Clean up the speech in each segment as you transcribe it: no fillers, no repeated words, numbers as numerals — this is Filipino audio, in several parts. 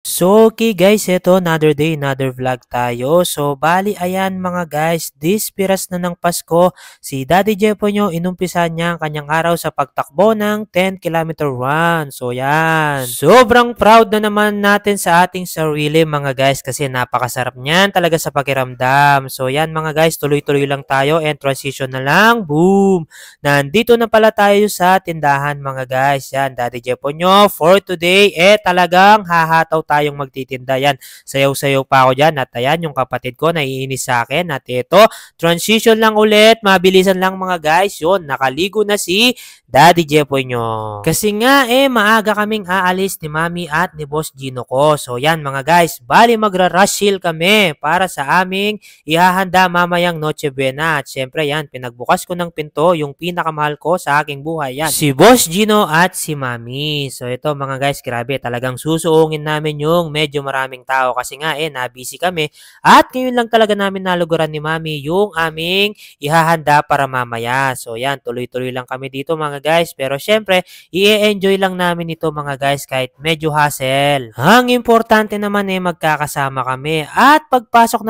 So, okay guys, eto another day, another vlog tayo. So, bali ayan mga guys, this piras na ng Pasko, si Daddy Jepo nyo inumpisan niya ang kanyang araw sa pagtakbo ng 10 kilometer run. So, yan. Sobrang proud na naman natin sa ating sarili mga guys kasi napakasarap niyan talaga sa pakiramdam. So, yan mga guys, tuloy-tuloy lang tayo and transition na lang. Boom! Nandito na pala tayo sa tindahan mga guys. Yan, Daddy Jepo nyo for today, talagang hahataw tayong magtitinda. Yan, sayaw-sayaw pa ako dyan. At ayan, yung kapatid ko naiinis sa akin. At ito, transition lang ulit. Mabilisan lang mga guys. Yun, nakaligo na si Daddy Jepoy nyo. Kasi nga maaga kaming aalis ni Mami at ni Boss Gino ko. So yan mga guys, bali magra-rush shield kami para sa aming ihahanda mamayang Noche Buena. At syempre yan, pinagbukas ko ng pinto yung pinakamahal ko sa aking buhay. Yan, si Boss Gino at si Mami. So ito mga guys, grabe, talagang susuungin namin yung medyo maraming tao kasi nga na-busy kami. At ngayon lang talaga namin naluguran ni Mami yung aming ihahanda para mamaya. So yan, tuloy-tuloy lang kami dito mga guys. Pero syempre, i-enjoy lang namin ito mga guys kahit medyo hassle. Ang importante naman magkakasama kami. At pagpasok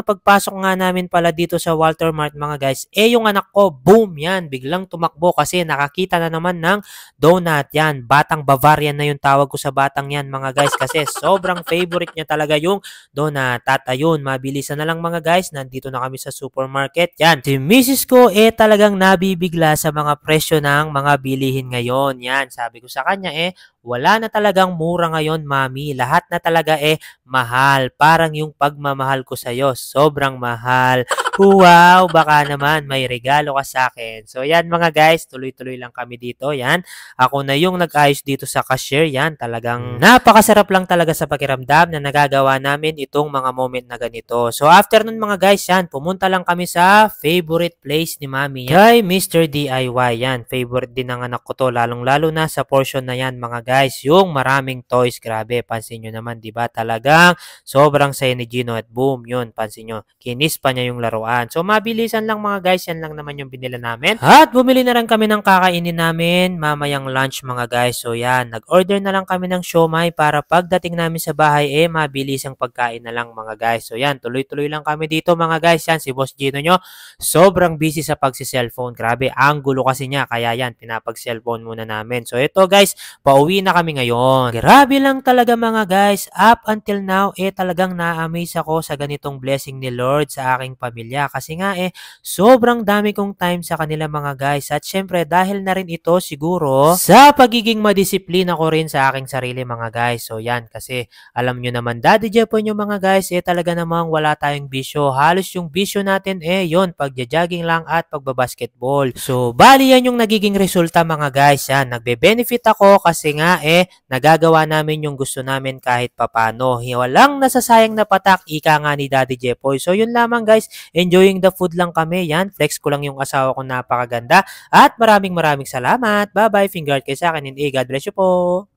nga namin pala dito sa Walter Mart mga guys, yung anak ko, boom, yan, biglang tumakbo kasi nakakita na naman ng donut. Yan, batang Bavarian na yung tawag ko sa batang yan mga guys kasi sobrang favorite niya talaga yung donut. At ayun, mabilisan na lang mga guys, nandito na kami sa supermarket. Yan, si Mrs. ko talagang nabibigla sa mga presyo ng mga bilihin ngayon. Yan, sabi ko sa kanya wala na talagang mura ngayon, Mami. Lahat na talaga mahal. Parang yung pagmamahal ko sa'yo, sobrang mahal. Wow, baka naman may regalo ka sa akin. So yan mga guys, tuloy-tuloy lang kami dito. Yan, ako na yung nag-ayos dito sa cashier. Yan, talagang napakasarap lang talaga sa pakiramdam na nagagawa namin itong mga moment na ganito. So after nun mga guys, yan, pumunta lang kami sa favorite place ni Mami. Kay Mr. DIY. Yan, favorite din ng anak ko to. Lalong-lalo na sa portion na yan mga guys. Yung maraming toys, grabe. Pansin nyo naman, di ba? Talagang sobrang saya ni Gino at boom, yun, pansin nyo. Kinis pa niya yung laruan. So mabilisan lang mga guys, yan lang naman yung binila namin. At bumili na rin kami ng kakainin namin mamayang lunch mga guys. So yan, nag-order na lang kami ng siomai para pagdating namin sa bahay mabilis ang pagkain na lang mga guys. So yan, tuloy-tuloy lang kami dito mga guys. Yan, si Boss Gino nyo, sobrang busy sa pagsi-cellphone. Grabe, angulo kasi niya. Kaya yan, pinapag-cellphone muna namin. So ito guys, pauwi na kami ngayon. Grabe lang talaga mga guys. Up until now, talagang na-amaze ako sa ganitong blessing ni Lord sa aking pamilya. Kasi nga sobrang dami kong time sa kanila mga guys. At syempre, dahil na rin ito siguro sa pagiging madisiplina ko rin sa aking sarili mga guys. So yan, kasi alam nyo naman, Daddy Jepo nyo mga guys, talaga namang wala tayong bisyo. Halos yung bisyo natin yon, pagja-jogging lang at pagbabasketball. So, bali yan yung nagiging resulta mga guys. Yan, nagbe-benefit ako kasi nga nagagawa namin yung gusto namin kahit papano. Walang nasasayang na patak, ika nga ni Daddy Jepoy. So, yun lamang guys. Enjoying the food lang kami. Yan, flex ko lang yung asawa ko, napakaganda. At maraming salamat. Bye-bye. Finger kay sa akin and God bless you po.